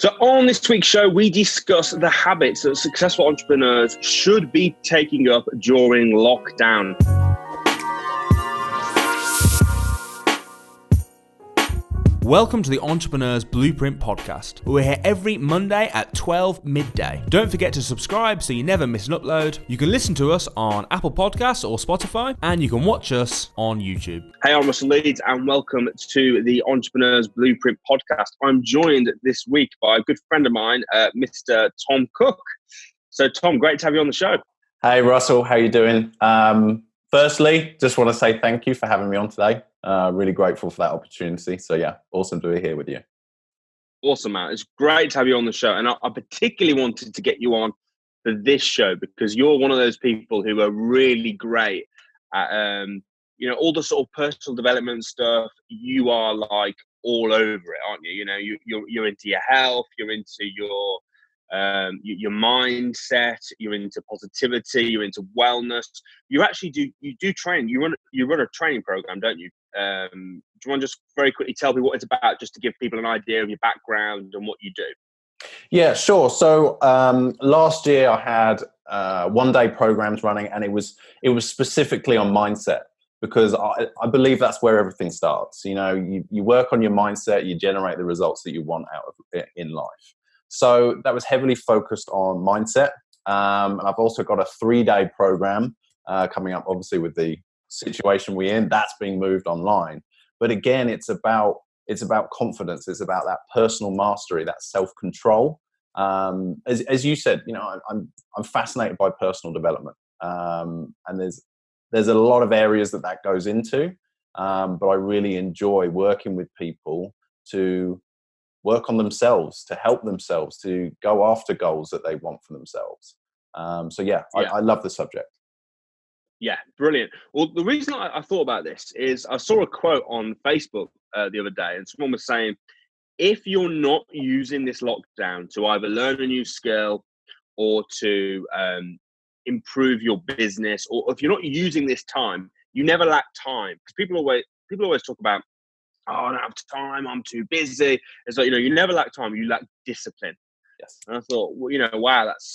So on this week's show, we discuss the habits that successful entrepreneurs should be taking up during lockdown. Welcome to the Entrepreneur's Blueprint podcast. We're here every Monday at 12 midday. Don't forget to subscribe so you never miss an upload. You can listen to us on Apple Podcasts or Spotify, and you can watch us on YouTube. Hey, I'm Russell Leeds, and welcome to the Entrepreneur's Blueprint podcast. I'm joined this week by a good friend of mine, Mr. Tom Cooke. So, Tom, great to have you on the show. Hey, Russell, how you doing? Firstly, just want to say thank you for having me on today. Really grateful for that opportunity. So yeah, awesome to be here with you. Awesome, man. It's great to have you on the show. And I particularly wanted to get you on for this show because you're one of those people who are really great at, all the sort of personal development stuff. You are like all over it, aren't you? You know, you're into your health, you're into your mindset, you're into positivity, you're into wellness. You actually do train. You run a training program, don't you? Do you want to just very quickly tell me what it's about, just to give people an idea of your background and what you do? Yeah, sure. So last year I had 1-day programs running, and it was specifically on mindset, because I believe that's where everything starts. You know, you work on your mindset, you generate the results that you want out of it in life. So that was heavily focused on mindset. And I've also got a 3-day program coming up, obviously with the situation we're in, that's being moved online. But again, it's about confidence. It's about that personal mastery, that self-control. As you said, you know, I'm fascinated by personal development. And there's a lot of areas that goes into. But I really enjoy working with people to work on themselves, to help themselves, to go after goals that they want for themselves. I love the subject. Yeah, brilliant. Well, the reason I thought about this is I saw a quote on Facebook the other day, and someone was saying, if you're not using this lockdown to either learn a new skill or to improve your business, or if you're not using this time, you never lack time. Because people always talk about, oh, I don't have time, I'm too busy. It's like, you never lack time, you lack discipline. Yes. And I thought, well, wow, that's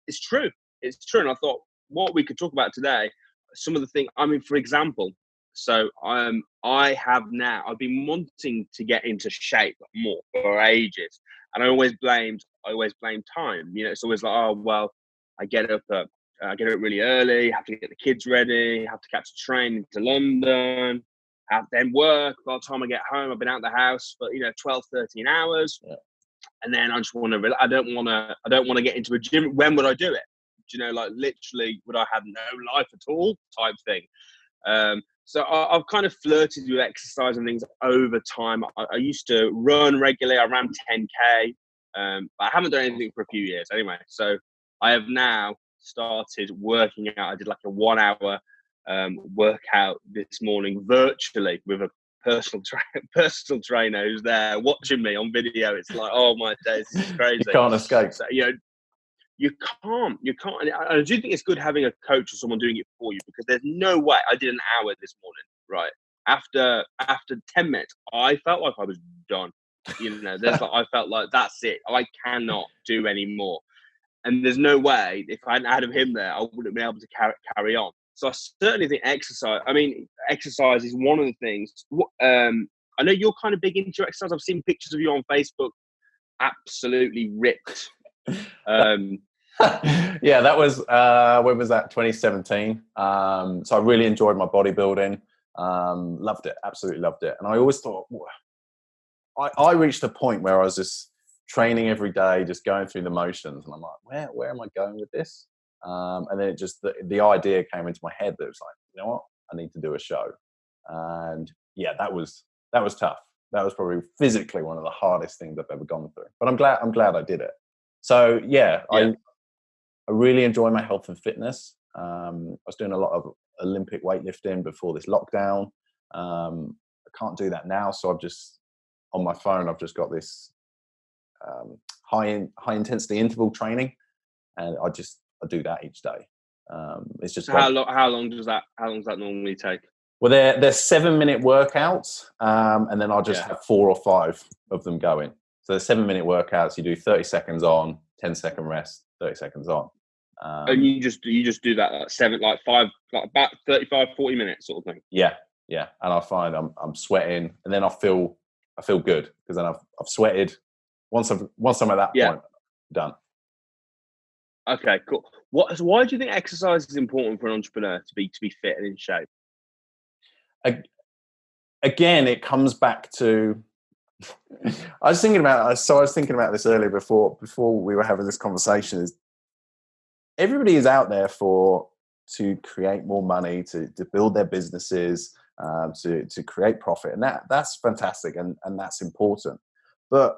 it's true. It's true. And I thought what we could talk about today, some of the things, for example, so I've been wanting to get into shape more for ages. And I always blamed time. You know, it's always like, oh, well, I get up really early, have to get the kids ready, have to catch a train to London, have then work. By the time I get home, I've been out of the house for 12, 13 hours. Yeah. And then I just I don't want to get into a gym. When would I do it? Like literally, would I have no life at all type thing? So I've kind of flirted with exercise and things over time. I used to run regularly. I ran 10K, but I haven't done anything for a few years anyway. So I have now started working out. I did like a 1-hour workout this morning virtually with a personal trainer who's there watching me on video. It's like, oh my days, this is crazy. You can't escape. So, you can't. And I do think it's good having a coach or someone doing it for you, because there's no way. I did an hour this morning, right? After 10 minutes, I felt like I was done. I felt like that's it. I cannot do any more. And there's no way, if I hadn't had him there, I wouldn't have been able to carry on. So I certainly think exercise is one of the things. I know you're kind of big into exercise. I've seen pictures of you on Facebook, absolutely ripped. Yeah, that was when was that? 2017. So I really enjoyed my bodybuilding. Loved it, absolutely loved it. And I always thought, I reached a point where I was just training every day, just going through the motions, and I'm like, where am I going with this? And then it just the idea came into my head that it was like, you know what, I need to do a show. And yeah, that was tough. That was probably physically one of the hardest things I've ever gone through. But I'm glad I did it. So yeah. I really enjoy my health and fitness. I was doing a lot of Olympic weightlifting before this lockdown. I can't do that now, so on my phone I've just got this high intensity interval training, and I do that each day. It's just how long does that normally take? Well, they're 7-minute workouts, and then I'll just have 4 or 5 of them going. So the 7-minute workouts, you do 30 seconds on, 10-second rest, 30 seconds on. And you just do that about 35, 40 minutes sort of thing. Yeah. And I find I'm sweating, and then I feel good, because then I've sweated. Once I'm at that point, done. Okay, cool. Why do you think exercise is important for an entrepreneur to be fit and in shape? Again, it comes back to. I was thinking about this earlier before we were having this conversation. Is everybody is out there to create more money, to build their businesses, to create profit, and that's fantastic, and that's important. But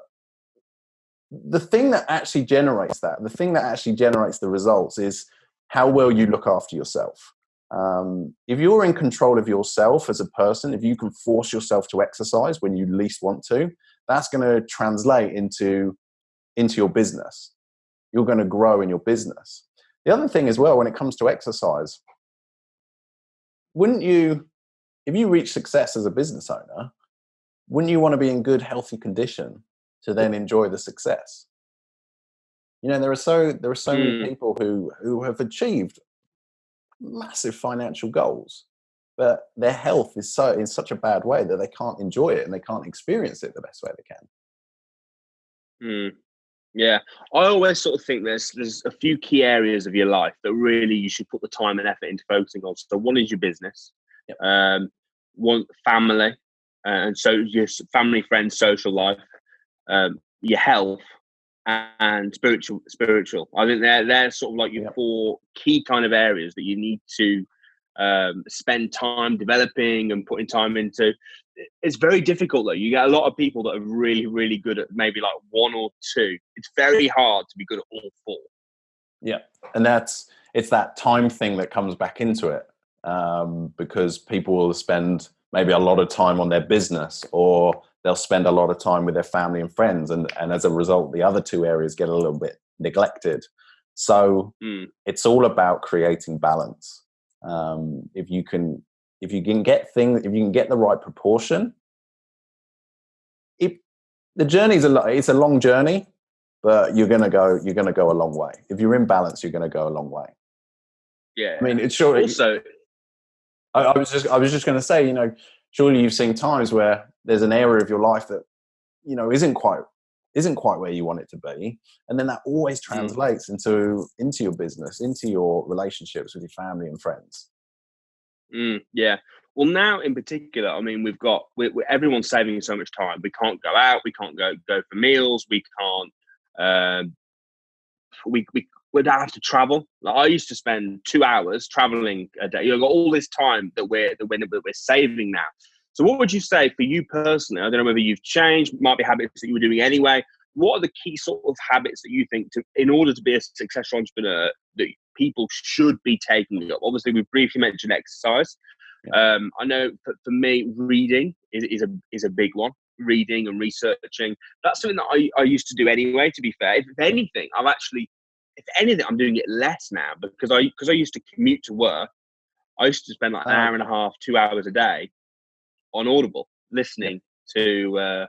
the thing that actually generates the results is how well you look after yourself. If you're in control of yourself as a person, if you can force yourself to exercise when you least want to, that's going to translate into your business. You're going to grow in your business. The other thing as well, when it comes to exercise, if you reach success as a business owner, wouldn't you want to be in good, healthy condition to then enjoy the success? There are so many people who have achieved massive financial goals, but their health is in such a bad way that they can't enjoy it and they can't experience it the best way they can. Yeah, I always sort of think there's a few key areas of your life that really you should put the time and effort into focusing on. So one is your business, one family, and so your family, friends, social life, your health, and spiritual. I think they're sort of like your four key kind of areas that you need to spend time developing and putting time into. It's very difficult though. You get a lot of people that are really, really good at maybe like one or two. It's very hard to be good at all four. Yeah, and it's that time thing that comes back into it, because people will spend maybe a lot of time on their business, or they'll spend a lot of time with their family and friends, and as a result, the other two areas get a little bit neglected. So it's all about creating balance. If you can get the right proportion, the journey's it's a long journey, but you're gonna go a long way. If you're in balance, you're gonna go a long way. Yeah, I mean, it's sure. Also, I was just going to say, surely you've seen times where there's an area of your life that isn't quite where you want it to be, and then that always translates into your business, into your relationships with your family and friends. Yeah. Well, now in particular, I mean, everyone's saving so much time. We can't go out. We can't go for meals. We can't. We don't have to travel. Like, I used to spend 2 hours traveling a day. You've got all this time that we're saving now. So what would you say for you personally? I don't know whether you've changed, might be habits that you were doing anyway. What are the key sort of habits that you think in order to be a successful entrepreneur that people should be taking up? Obviously, we've briefly mentioned exercise. I know for me, reading is a big one. Reading and researching. That's something that I used to do anyway, to be fair. If anything, I'm doing it less now because I used to commute to work. I used to spend like an hour and a half, 2 hours a day on Audible, listening to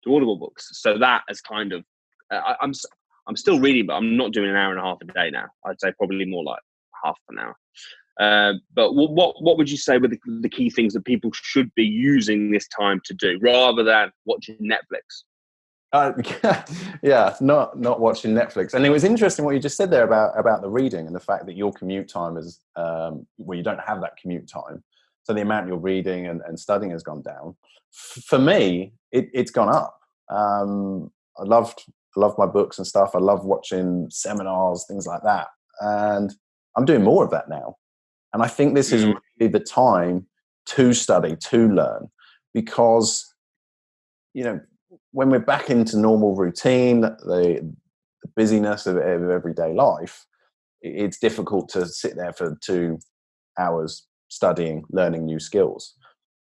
Audible books. So that is kind of, I'm still reading, but I'm not doing an hour and a half a day now. I'd say probably more like half an hour. But what would you say were the key things that people should be using this time to do rather than watching Netflix? Not watching Netflix. And it was interesting what you just said there about the reading and the fact that your commute time is you don't have that commute time, so the amount you're reading and studying has gone down. For me, it's gone up. I love my books and stuff. I love watching seminars, things like that, and I'm doing more of that now. And I think this is really the time to study, to learn, because when we're back into normal routine, the busyness of everyday life, it's difficult to sit there for 2 hours studying, learning new skills.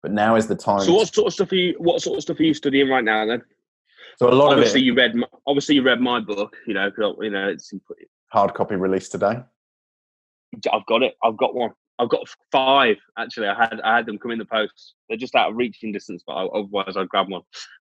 But now is the time. So what sort of stuff are you studying right now then? So a lot obviously of it. You read my book. It's hard copy released today. I've got it. I've got one. I've got 5 actually. I had them come in the post. They're just out of reaching distance, but otherwise I'd grab one.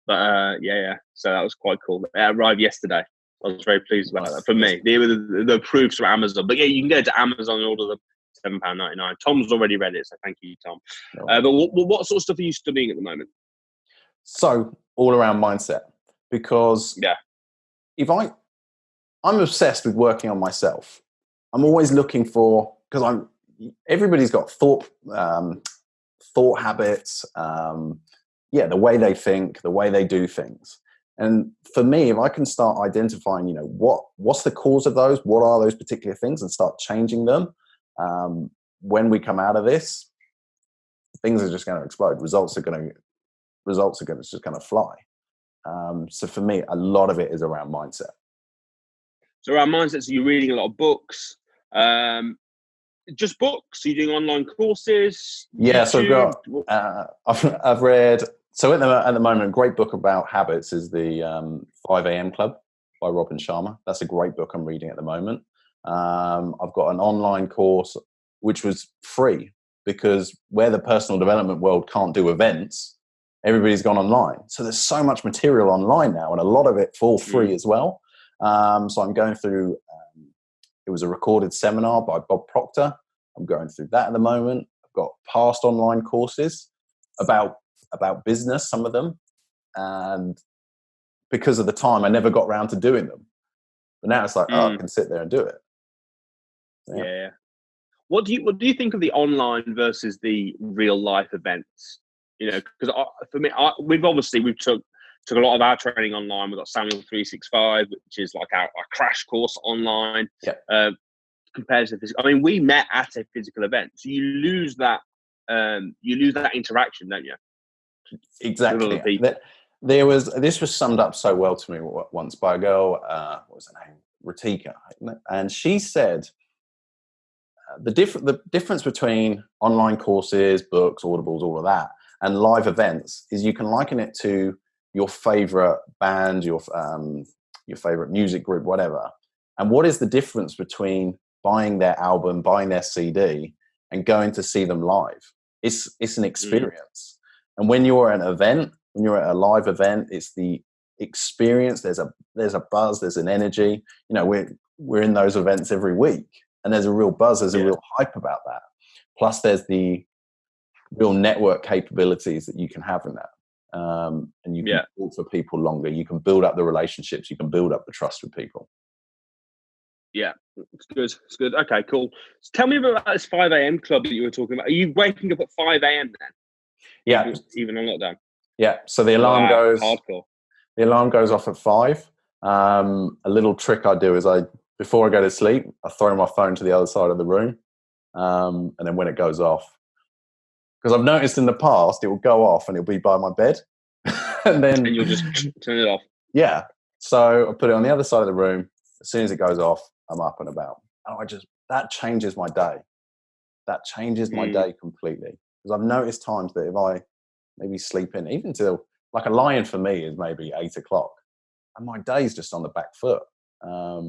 But yeah. So that was quite cool. It arrived yesterday. I was very pleased about that. For me, they were the proofs from Amazon. But yeah, you can go to Amazon and order them. £7.99. Tom's already read it, so thank you, Tom. No. But what sort of stuff are you studying at the moment? So all around mindset, because if I'm obsessed with working on myself. I'm always looking for, because everybody's got thought habits, the way they think, the way they do things. And for me, if I can start identifying, what's the cause of those, what are those particular things, and start changing them, when we come out of this, things are just going to explode. Results are just going to fly. So for me, a lot of it is around mindset. So around mindset, so you're reading a lot of books. Just books? Are you doing online courses? Yeah, YouTube? So I've read. So at the moment, a great book about habits is the 5 a.m. Club by Robin Sharma. That's a great book I'm reading at the moment. I've got an online course which was free, because where the personal development world can't do events, everybody's gone online. So there's so much material online now, and a lot of it for free as well. So I'm going through. It was a recorded seminar by Bob Proctor. I'm going through that at the moment. I've got past online courses about business, some of them, and because of the time, I never got around to doing them. But now it's like, I can sit there and do it. Yeah. What do you think of the online versus the real life events? Because for me, we've took a lot of our training online. We've got Samuel 365, which is like our crash course online. Yeah. Compared to physical, we met at a physical event, so you lose that interaction, don't you? Exactly. This was summed up so well to me once by a girl. What was her name? Ratika, and she said the difference between online courses, books, audibles, all of that, and live events is you can liken it to your favorite band, your favorite music group, whatever. And what is the difference between buying their album, buying their CD, and going to see them live? It's an experience. And when you're at an event, when you're at a live event, it's the experience. There's a buzz, there's an energy. We're in those events every week, and there's a real buzz, there's a real hype about that. Plus, there's the real network capabilities that you can have in that. And you can talk for people longer. You can build up the relationships. You can build up the trust with people. Yeah, it's good. It's good. Okay, cool. So tell me about this 5 a.m. club that you were talking about. Are you waking up at 5 a.m. then? Yeah. Even on lockdown? Yeah. So the alarm goes. Hardcore. The alarm goes off at 5. A little trick I do is before I go to sleep, I throw my phone to the other side of the room. And then when it goes off, because I've noticed in the past, it will go off and it'll be by my bed. and you'll just turn it off. Yeah. So I put it on the other side of the room. As soon as it goes off, I'm up and about. And that changes my day. That changes my day completely. Because I've noticed times that if I maybe sleep in, even till, like a lie-in for me is maybe 8 o'clock. And my day's just on the back foot. I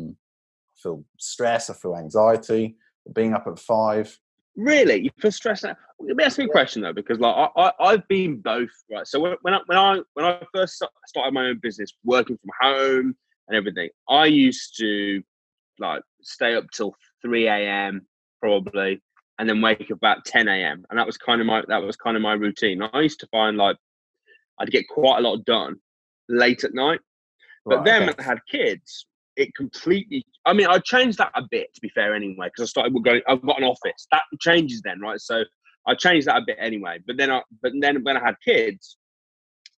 feel stress, I feel anxiety. Being up at 5. Really? You feel stressed out? Let me ask you a question though, because like I've been both, right? So when I first started my own business, working from home and everything, I used to like stay up till 3 a.m. probably, and then wake up about 10 a.m. And that was kind of my routine. I used to find like I'd get quite a lot done late at night, but then when I had kids, it completely. I changed that a bit, to be fair, anyway, because I've got an office. That changes then, right? So I changed that a bit anyway. But then when I had kids,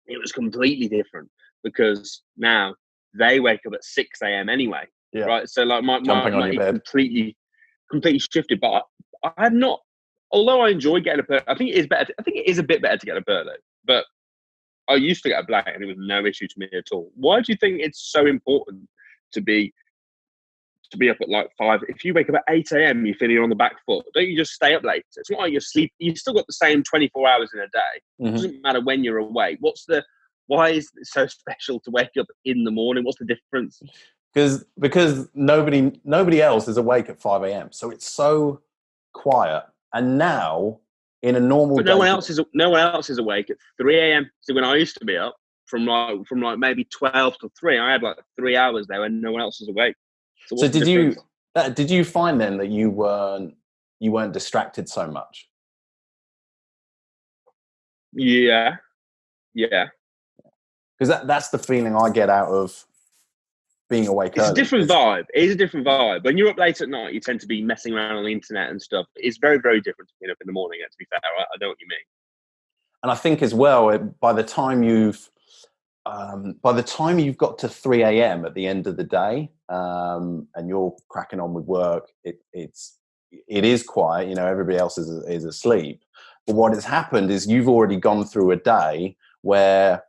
it was completely different, because now they wake up at 6 a.m. anyway, right? So like my completely shifted. But I have not. Although I enjoy getting up early, I think it is better. I think it is a bit better to get up early, but I used to get up late and it was no issue to me at all. Why do you think it's so important to be up at like 5? If you wake up at 8 a.m, you're feeling on the back foot. Don't you just stay up late? It's not like you're sleep. You've still got the same 24 hours in a day. It doesn't matter when you're awake. Why is it so special to wake up in the morning? What's the difference? Because nobody else is awake at 5 a.m. So it's so quiet. And now in a normal day, no one else is awake at 3 a.m. So when I used to be up, from like maybe 12 to 3. I had like 3 hours there when no one else was awake. So, So did you find then that you weren't distracted so much? Yeah. Because that's the feeling I get out of being awake It's early. a different vibe. It is a different vibe. When you're up late at night, you tend to be messing around on the internet and stuff. It's very, very different to being up in the morning, to be fair. I know what you mean. And I think as well, by the time you've got to 3 a.m. at the end of the day, and you're cracking on with work, it is quiet. You know, everybody else is asleep. But what has happened is you've already gone through a day where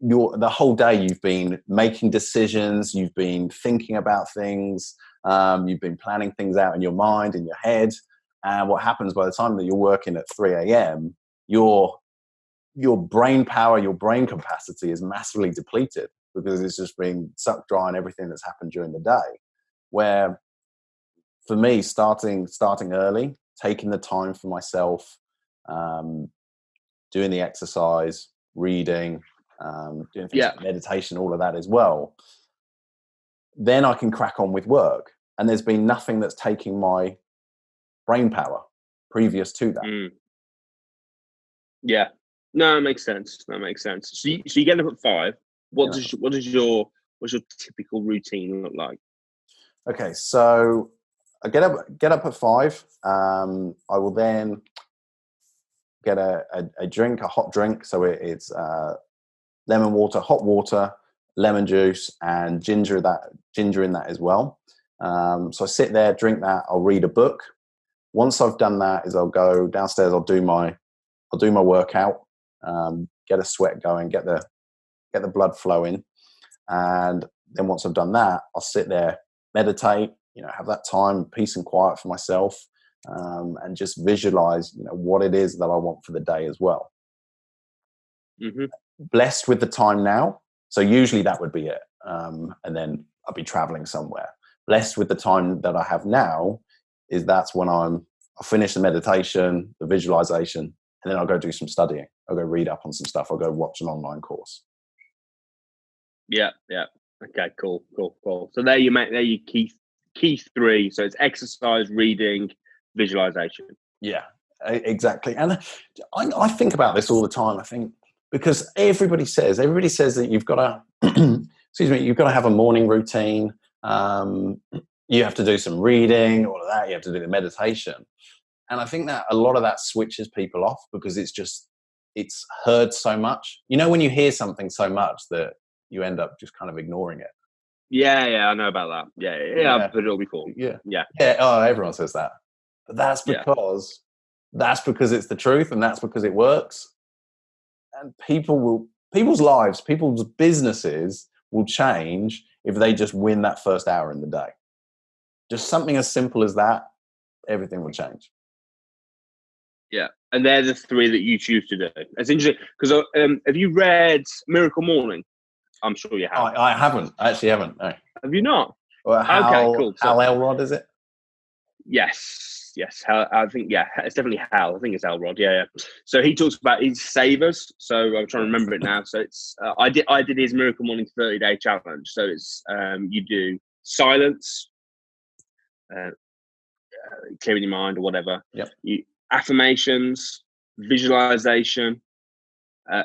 the whole day you've been making decisions, you've been thinking about things, you've been planning things out in your mind, in your head. And what happens by the time that you're working at 3 a.m., your brain power, your brain capacity is massively depleted because it's just been sucked dry on everything that's happened during the day. Where for me, starting early, taking the time for myself, doing the exercise, reading, doing things like meditation, all of that as well, then I can crack on with work. And there's been nothing that's taking my brain power previous to that. Yeah. No, that makes sense. So you get up at 5. What's your typical routine look like? Okay, so I get up at 5. I will then get a drink, a hot drink. So it's lemon water, hot water, lemon juice, and ginger in that as well. So I sit there, drink that. I'll read a book. Once I've done that, I'll go downstairs. I'll do my workout, get a sweat going, get the blood flowing, and then once I've done that, I'll sit there, meditate. You know, have that time, peace and quiet for myself, and just visualize, you know, what it is that I want for the day as well. Mm-hmm. Blessed with the time now, so usually that would be it, and then I'll be traveling somewhere. Blessed with the time that I have now is that's when I'll finish the meditation, the visualization, and then I'll go do some studying. I'll go read up on some stuff. I'll go watch an online course. Yeah. Okay, cool. So there you key 3. So it's exercise, reading, visualization. Yeah, exactly. And I think about this all the time. I think because everybody says that you've got to, you've got to have a morning routine. You have to do some reading, all of that. You have to do the meditation. And I think that a lot of that switches people off because it's heard so much. You know, when you hear something so much that you end up just kind of ignoring it. Yeah, I know about that. Yeah. I've heard it all before. Yeah. Oh, everyone says that. But that's because it's the truth, and that's because it works. And people's lives, people's businesses will change if they just win that first hour in the day. Just something as simple as that, everything will change. Yeah, and they're the 3 that you choose to do. It's interesting because have you read Miracle Morning? I'm sure you have. I haven't. I actually haven't. No. Have you not? Well, okay, cool. Hal Elrod, is it? Yes. Hal, I think it's definitely Hal. I think it's Elrod. Yeah. So he talks about his savers. So I'm trying to remember it now. So it's I did his Miracle Morning 30-day challenge. So it's you do silence, clearing your mind or whatever. Yep. Affirmations, visualization,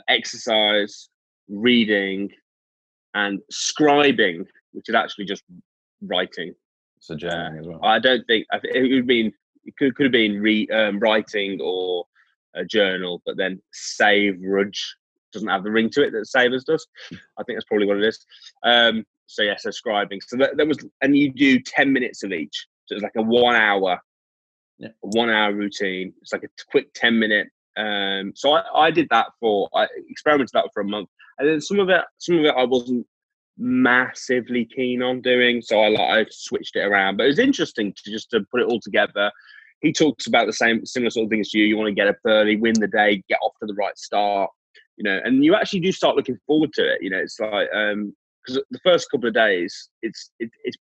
exercise, reading, and scribing, which is actually just writing. So journaling as well. I don't think it could have been writing or a journal, but then Saverage doesn't have the ring to it that Savers does. I think that's probably what it is. So scribing. So that was, and you do 10 minutes of each. So it's like a 1 hour. Yeah. A 1 hour routine. It's like a quick 10-minute. So I did that I experimented that for a month, and then some of it I wasn't massively keen on doing, so I switched it around. But it was interesting to put it all together. He talks about the similar sort of things to you. You want to get up early, win the day, get off to the right start, you know, and you actually do start looking forward to it. You know, it's like because the first couple of days it's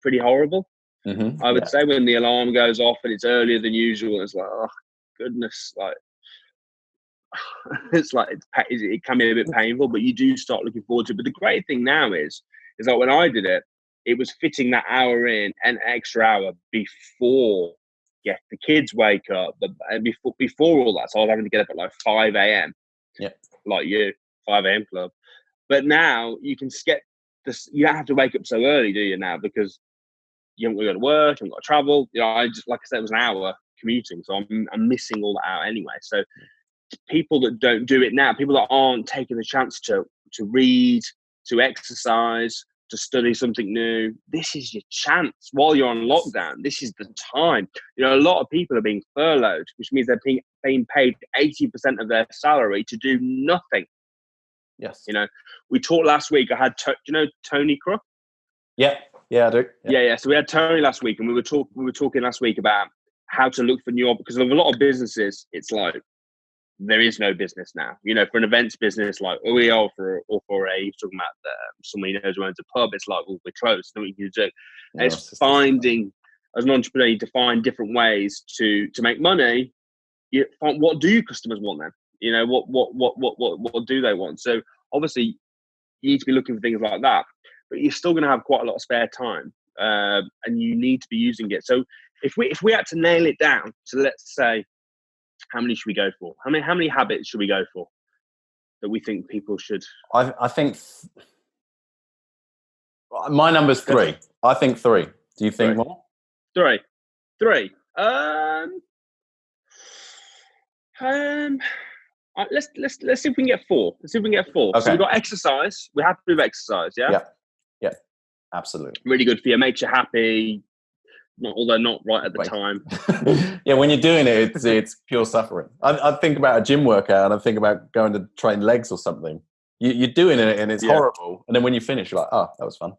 pretty horrible. Mm-hmm. I would say when the alarm goes off and it's earlier than usual, it's like, oh goodness, like it's like it can be a bit painful, but you do start looking forward to it. But the great thing now is that when I did it, it was fitting that hour in, an extra hour before the kids wake up, and before all that. So I was having to get up at like 5 a.m. Yeah, like you, 5 a.m. club. But now you can skip this. You don't have to wake up so early, do you now? Because you haven't got to go to work, you haven't got to travel. You know, I just, like I said, it was an hour commuting, so I'm missing all that out anyway. So people that don't do it now, people that aren't taking the chance to read, to exercise, to study something new, this is your chance while you're on lockdown. This is the time. You know, a lot of people are being furloughed, which means they're being paid 80% of their salary to do nothing. Yes. You know, we talked last week. I had, do you know Tony Cooke? Yeah, I do. Yeah. So we had Tony last week, and we were talking last week about how to look for new, because of a lot of businesses, it's like there is no business now. You know, for an events business like OEL or for a, talking about somebody who knows who owns a pub, it's like, well, we're closed. Nothing you can do. Yeah, it's finding, as an entrepreneur, to find different ways to make money. You find, what do your customers want then? You know, what do they want? So obviously, you need to be looking for things like that, but you're still going to have quite a lot of spare time, and you need to be using it. So if we had to nail it down, so let's say, how many should we go for? How many habits should we go for that we think people should? I think my number's 3. I think 3. Do you think more? 3. Let's see if we can get 4. Let's see if we can get 4. Okay. So we've got exercise. We're happy with exercise, yeah? Yeah, absolutely. Really good for you. Makes you happy. Although not right at the time. Yeah, when you're doing it, it's pure suffering. I think about a gym workout, and I think about going to train legs or something. You're doing it, and it's horrible. And then when you finish, you're like, oh, that was fun.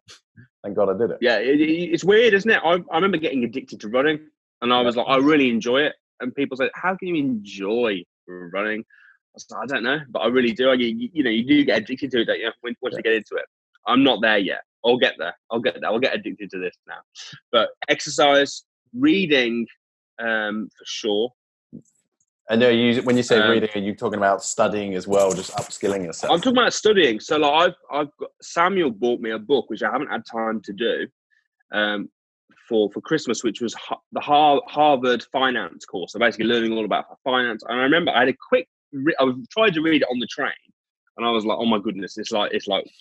Thank God I did it. Yeah, it's weird, isn't it? I remember getting addicted to running, and I was like, I really enjoy it. And people say, how can you enjoy running? I was like, I don't know, but I really do. You do get addicted to it, don't you? Once you get into it. I'm not there yet. I'll get there. I'll get addicted to this now. But exercise, reading, for sure. And when you say reading, are you talking about studying as well, just upskilling yourself? I'm talking about studying. So like I've got, Samuel bought me a book which I haven't had time to do for Christmas, which was the Harvard finance course. So basically learning all about finance. And I remember I had I tried to read it on the train. And I was like, oh my goodness, it's like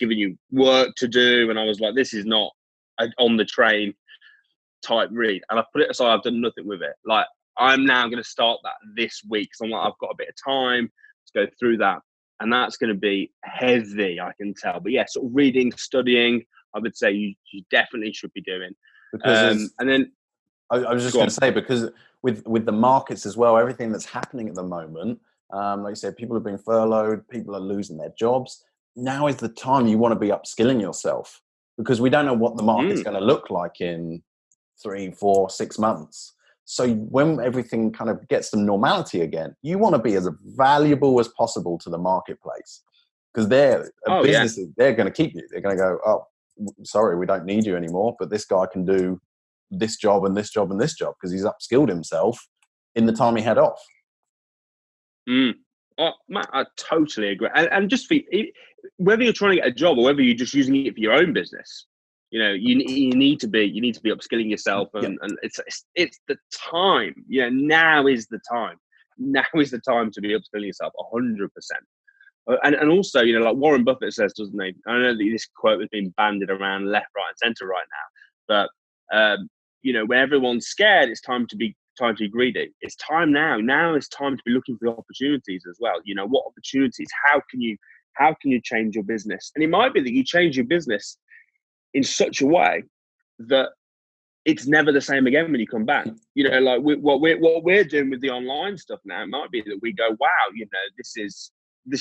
giving you work to do. And I was like, this is not an on the train type read. And I put it aside. I've done nothing with it. Like, I'm now going to start that this week. So I'm like, I've got a bit of time to go through that. And that's going to be heavy, I can tell. But yeah, sort of reading, studying, I would say you definitely should be doing. Because and then I was just going to say, because with the markets as well, everything that's happening at the moment, like you said, people are being furloughed, people are losing their jobs. Now is the time you want to be upskilling yourself, because we don't know what the market's going to look like in 3, 4, 6 months. So when everything kind of gets some normality again, you want to be as valuable as possible to the marketplace, because they're businesses. They're going to keep you. They're going to go, oh, sorry, we don't need you anymore, but this guy can do this job and this job and this job because he's upskilled himself in the time he had off. Oh, Matt, I totally agree. And just for whether you're trying to get a job or whether you're just using it for your own business, you know, you need to be upskilling yourself, and it's the time. You know, now is the time. Now is the time to be upskilling yourself 100%. And also, you know, like Warren Buffett says, doesn't he? I know that this quote has been bandied around left, right, and centre right now, but you know, when everyone's scared, it's time to be greedy. It's time now. Now is time to be looking for opportunities as well. You know, what opportunities? How can you change your business? And it might be that you change your business in such a way that it's never the same again when you come back. You know, like what we're doing with the online stuff now, it might be that we go, wow, you know, this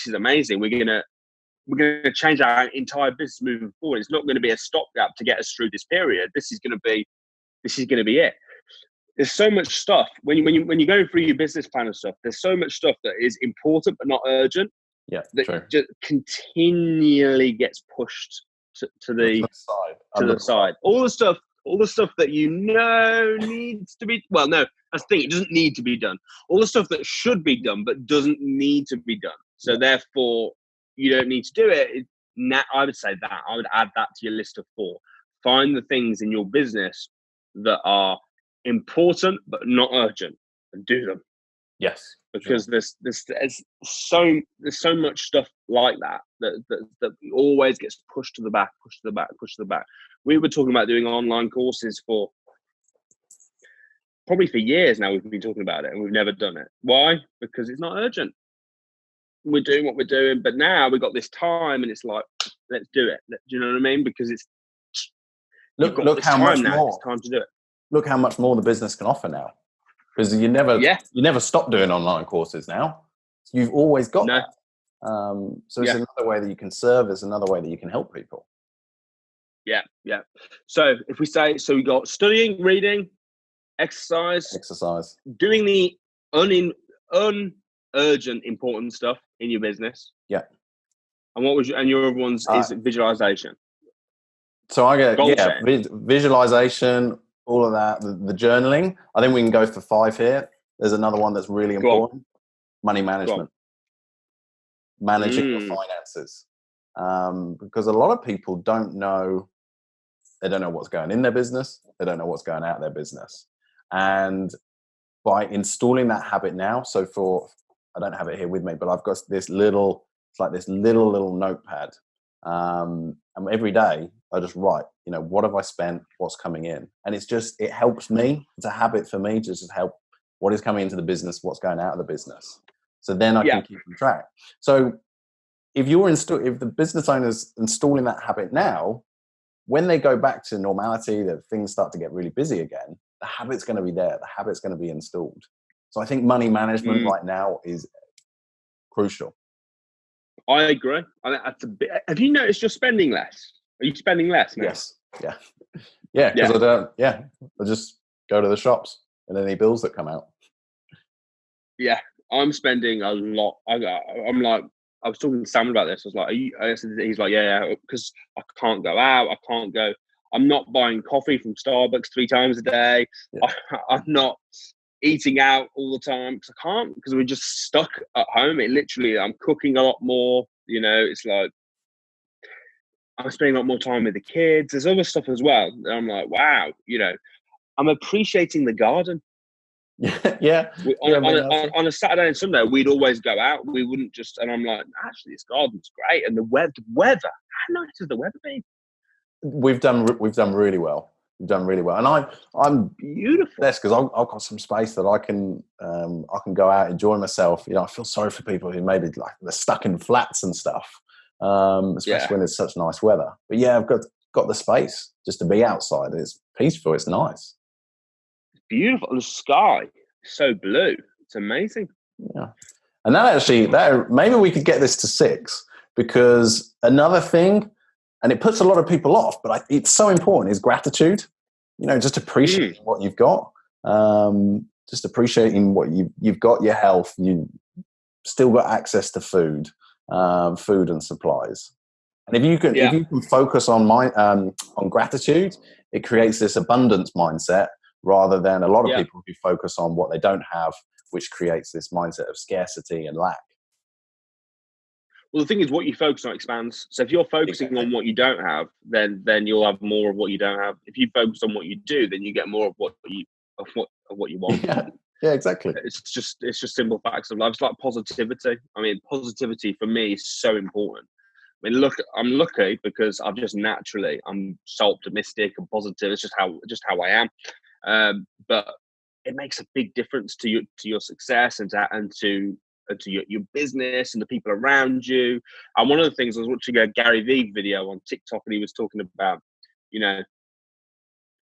is amazing. We're gonna change our entire business moving forward. It's not going to be a stopgap to get us through this period. This is going to be it. There's so much stuff when you go through your business plan and stuff. There's so much stuff that is important but not urgent. Yeah, that just continually gets pushed to the side. All the stuff that you know needs to be. Well, no, That's the thing. It doesn't need to be done. All the stuff that should be done but doesn't need to be done. So therefore, you don't need to do it. I would say that. I would add that to your list of 4. Find the things in your business that are important but not urgent, and do them. Yes. Because there's so much stuff like that always gets pushed to the back. We were talking about doing online courses for probably for years now. We've been talking about it and we've never done it. Why? Because it's not urgent. We're doing what we're doing, but now we've got this time and it's like, let's do it. Do you know what I mean? Because it's look how much more. It's time to do it. Look how much more the business can offer now. Because you never stop doing online courses now. You've always got that. So it's another way that you can serve. It's another way that you can help people. Yeah. So if we say, we got studying, reading, exercise, doing the unurgent important stuff in your business. Yeah. And your other ones is visualization. So I get visualization. All of that, the journaling. I think we can go for 5 here. There's another one that's really important. Money management. Managing your finances. Because a lot of people don't know what's going in their business. They don't know what's going out of their business. And by installing that habit now, I don't have it here with me, but I've got this little notepad. And every day I just write, what have I spent, what's coming in? And it helps me. It's a habit for me to just help what is coming into the business, what's going out of the business. So then I can keep on track. So if the business owner's installing that habit now, when they go back to normality, that things start to get really busy again, the habit's going to be there. The habit's going to be installed. So I think money management right now is crucial. I agree. That's a bit. Have you noticed you're spending less? Are you spending less now? Yes. Yeah. Because I don't. Yeah, I just go to the shops and any bills that come out. Yeah, I'm spending a lot. I'm like, I was talking to Sam about this. I was like, he's like, yeah, because I can't go out. I can't go. I'm not buying coffee from Starbucks 3 times a day. Yeah. I'm not eating out all the time because I can't, because we're just stuck at home. I'm cooking a lot more. It's like I'm spending a lot more time with the kids. There's other stuff as well. And I'm like, wow, I'm appreciating the garden. Yeah. On a Saturday and Sunday, we'd always go out. We wouldn't just. And I'm like, actually, this garden's great. And the weather. How nice has the weather been? We've done really well. And I'm beautiful. That's because I've got some space that I can go out, enjoy myself. I feel sorry for people who maybe like they're stuck in flats and stuff, especially when it's such nice weather. But yeah, I've got the space just to be outside. It's peaceful. It's nice. It's beautiful. The sky is so blue. It's amazing. Yeah, and that maybe we could get this to 6, because another thing. And it puts a lot of people off, but it's so important, is gratitude. Just appreciating what you've got. Just appreciating what you've got, your health. You still got access to food and supplies. And if you can focus on gratitude, it creates this abundance mindset rather than a lot of people who focus on what they don't have, which creates this mindset of scarcity and lack. Well, the thing is, what you focus on expands. So if you're focusing on what you don't have, then you'll have more of what you don't have. If you focus on what you do, then you get more of what you want. Yeah, exactly. It's just simple facts of life. It's like positivity. I mean, positivity for me is so important. I mean, I'm lucky because I'm so optimistic and positive. It's just how I am. But it makes a big difference to your success and to your business and the people around you. And one of the things, I was watching a Gary Vee video on TikTok, and he was talking about,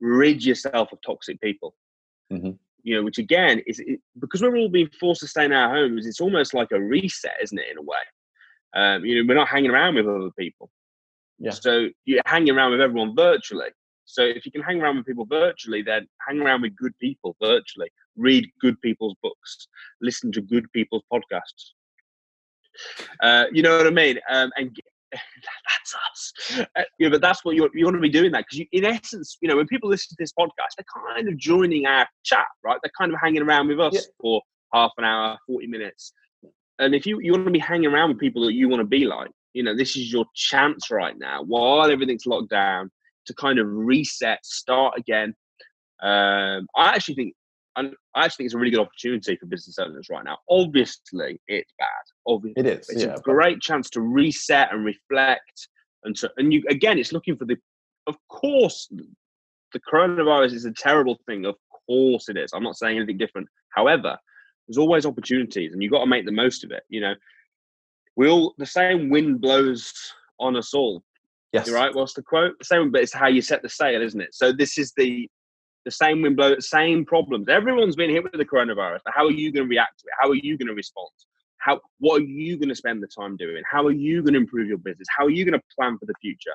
rid yourself of toxic people. Mm-hmm. Which again is because we're all being forced to stay in our homes. It's almost like a reset, isn't it? In a way, we're not hanging around with other people. Yeah. So you're hanging around with everyone virtually. So if you can hang around with people virtually, then hang around with good people virtually. Read good people's books. Listen to good people's podcasts. You know what I mean? And that's us. Yeah, but that's what you want to be doing that, because in essence, when people listen to this podcast, they're kind of joining our chat, right? They're kind of hanging around with us for half an hour, 40 minutes. And if you want to be hanging around with people that you want to be like, this is your chance right now, while everything's locked down, to kind of reset, start again. I actually think it's a really good opportunity for business owners right now. Obviously, it's bad. Obviously, It is. It's a great chance to reset and reflect, and you again. It's looking for of course, the coronavirus is a terrible thing. Of course, it is. I'm not saying anything different. However, there's always opportunities, and you've got to make the most of it. The same wind blows on us all. Yes. You're right. What's the quote? The same, but it's how you set the sail, isn't it? So this is the same wind blow, same problems. Everyone's been hit with the coronavirus. But how are you going to react to it? How are you going to respond? What are you going to spend the time doing? How are you going to improve your business? How are you going to plan for the future?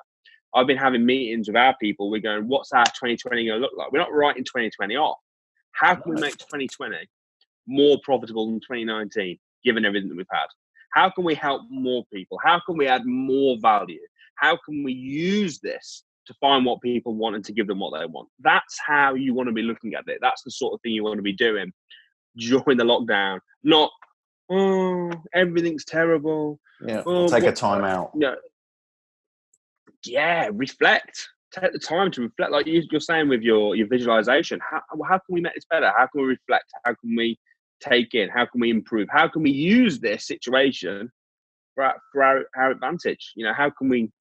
I've been having meetings with our people. We're going, what's our 2020 going to look like? We're not writing 2020 off. How can we make 2020 more profitable than 2019, given everything that we've had? How can we help more people? How can we add more value? How can we use this to find what people want and to give them what they want? That's how you want to be looking at it. That's the sort of thing you want to be doing during the lockdown. Not, everything's terrible. Yeah, take a time out. Reflect. Take the time to reflect, like you're saying with your visualization. How can we make this better? How can we reflect? How can we take in? How can we improve? How can we use this situation for our advantage? How can we?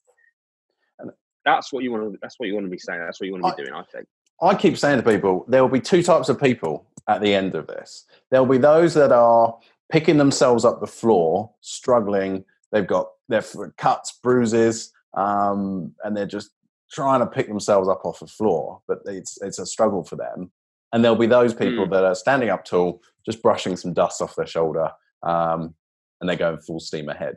That's what you want to. That's what you want to be saying. That's what you want to be doing. I think. I keep saying to people, there will be two types of people at the end of this. There'll be those that are picking themselves up the floor, struggling. They've got their cuts, bruises, and they're just trying to pick themselves up off the floor. But it's a struggle for them. And there'll be those people that are standing up tall, just brushing some dust off their shoulder, and they're going full steam ahead.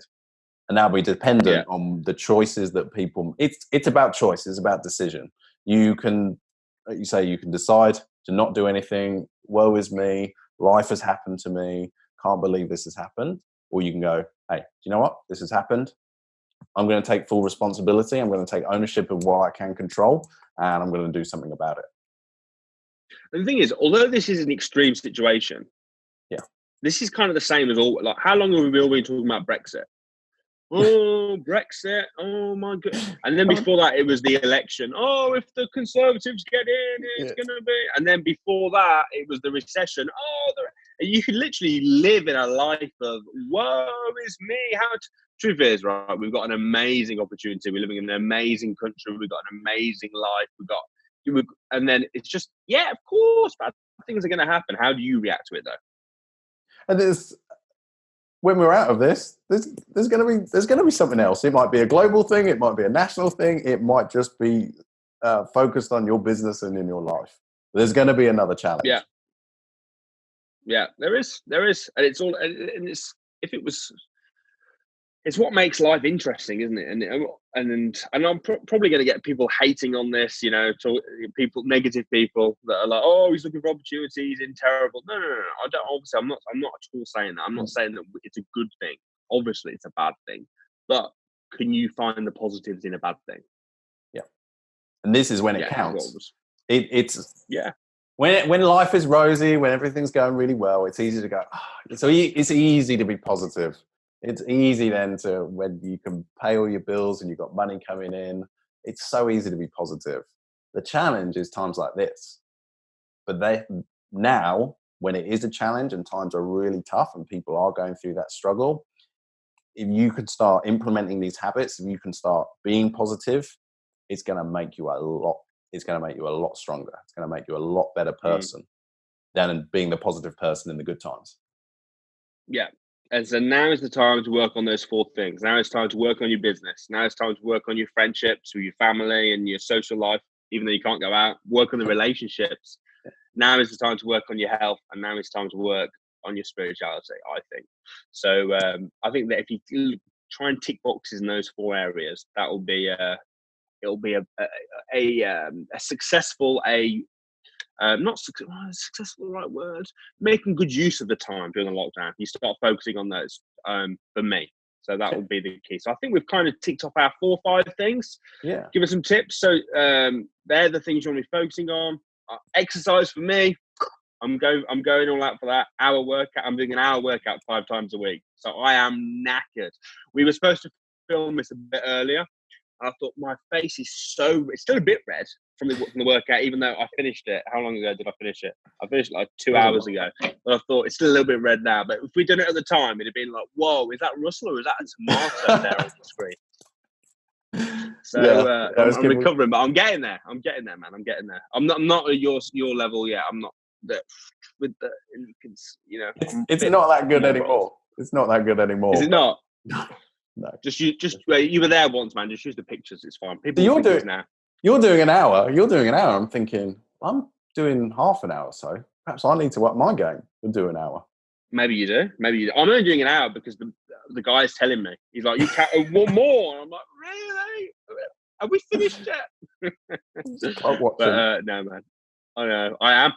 And that'll be dependent on the choices that people. It's about choice. It's about decision. You can decide to not do anything. Woe is me. Life has happened to me. Can't believe this has happened. Or you can go, hey, do you know what? This has happened. I'm going to take full responsibility. I'm going to take ownership of what I can control, and I'm going to do something about it. And the thing is, although this is an extreme situation, this is kind of the same as all. Like, how long have we all been talking about Brexit? Oh, Brexit. Oh, my God. And then before that, it was the election. Oh, if the Conservatives get in, it's going to be. And then before that, it was the recession. Oh, you could literally live in a life of, woe is me. Truth is, right, we've got an amazing opportunity. We're living in an amazing country. We've got an amazing life. And then it's just, of course, bad things are going to happen. How do you react to it, though? And when we're out of this, there's going to be something else. It might be a global thing. It might be a national thing. It might just be focused on your business and in your life. There's going to be another challenge. Yeah, there is, and it's all, and it's what makes life interesting, isn't it? And I'm probably going to get people hating on this, negative people that are like, oh, he's looking for opportunities in terrible. No. I don't. Obviously, I'm not at all saying that. I'm not saying that it's a good thing. Obviously, it's a bad thing. But can you find the positives in a bad thing? Yeah. And this is when it counts. It's when life is rosy, when everything's going really well, it's easy to go. So it's easy to be positive. It's easy then when you can pay all your bills and you've got money coming in. It's so easy to be positive. The challenge is times like this. But now, when it is a challenge and times are really tough and people are going through that struggle, if you can start implementing these habits, if you can start being positive, it's going to make you a lot. It's going to make you a lot stronger. It's going to make you a lot better person than being the positive person in the good times. Yeah. And so now is the time to work on those 4 things. Now it's time to work on your business. Now it's time to work on your friendships with your family and your social life, even though you can't go out. Work on the relationships. Now is the time to work on your health, and now it's time to work on your spirituality, I think. So I think that if you try and tick boxes in those 4 areas, that will be it'll be a successful, not successful, right word, making good use of the time during the lockdown. You start focusing on those, for me. So that would be the key. So I think we've kind of ticked off our 4 or 5 things. Yeah. Give us some tips. So they're the things you want to be focusing on. Exercise for me, I'm going all out for that hour workout. I'm doing an hour workout 5 times a week. So I am knackered. We were supposed to film this a bit earlier. I thought my face is it's still a bit red from the workout, even though I finished it. How long ago did I finish it? I finished it like 2 hours ago. But I thought it's still a little bit red now. But if we'd done it at the time, it'd have been like, whoa, is that Russell or is that a tomato there on the screen? So I'm recovering, but I'm getting there. I'm getting there, man. I'm getting there. I'm not at your level yet. I'm not with the, you know. It's not that good anymore. It's not that good anymore. Is it not? No. You were there once, man. Just use the pictures. It's fine. People you're doing now. You're doing an hour. I'm thinking I'm doing half an hour. So perhaps I need to up my game and do an hour. Maybe you do. I'm only doing an hour because the guy's telling me. He's like, you can't one more. And I'm like, really? Have we finished yet? But no, man. I know. I am.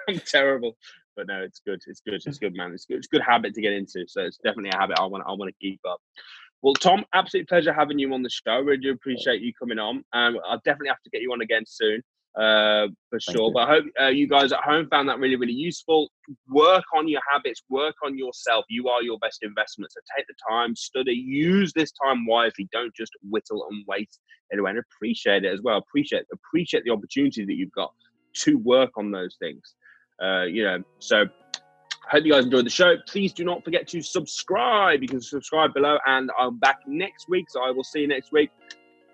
I'm terrible. But no, it's good. It's good. It's good, man. It's good. It's a good habit to get into. So it's definitely a habit I want to keep up. Well, Tom, absolute pleasure having you on the show. Really do appreciate you coming on. I'll definitely have to get you on again soon, for sure. But I hope you guys at home found that really, really useful. Work on your habits. Work on yourself. You are your best investment. So take the time, study, use this time wisely. Don't just whittle and waste it away. And appreciate it as well. Appreciate the opportunity that you've got to work on those things. So I hope you guys enjoyed the show. Please do not forget to subscribe. You can subscribe below, and I'm back next week. So I will see you next week.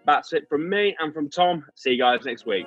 That's it from me and from Tom. See you guys next week.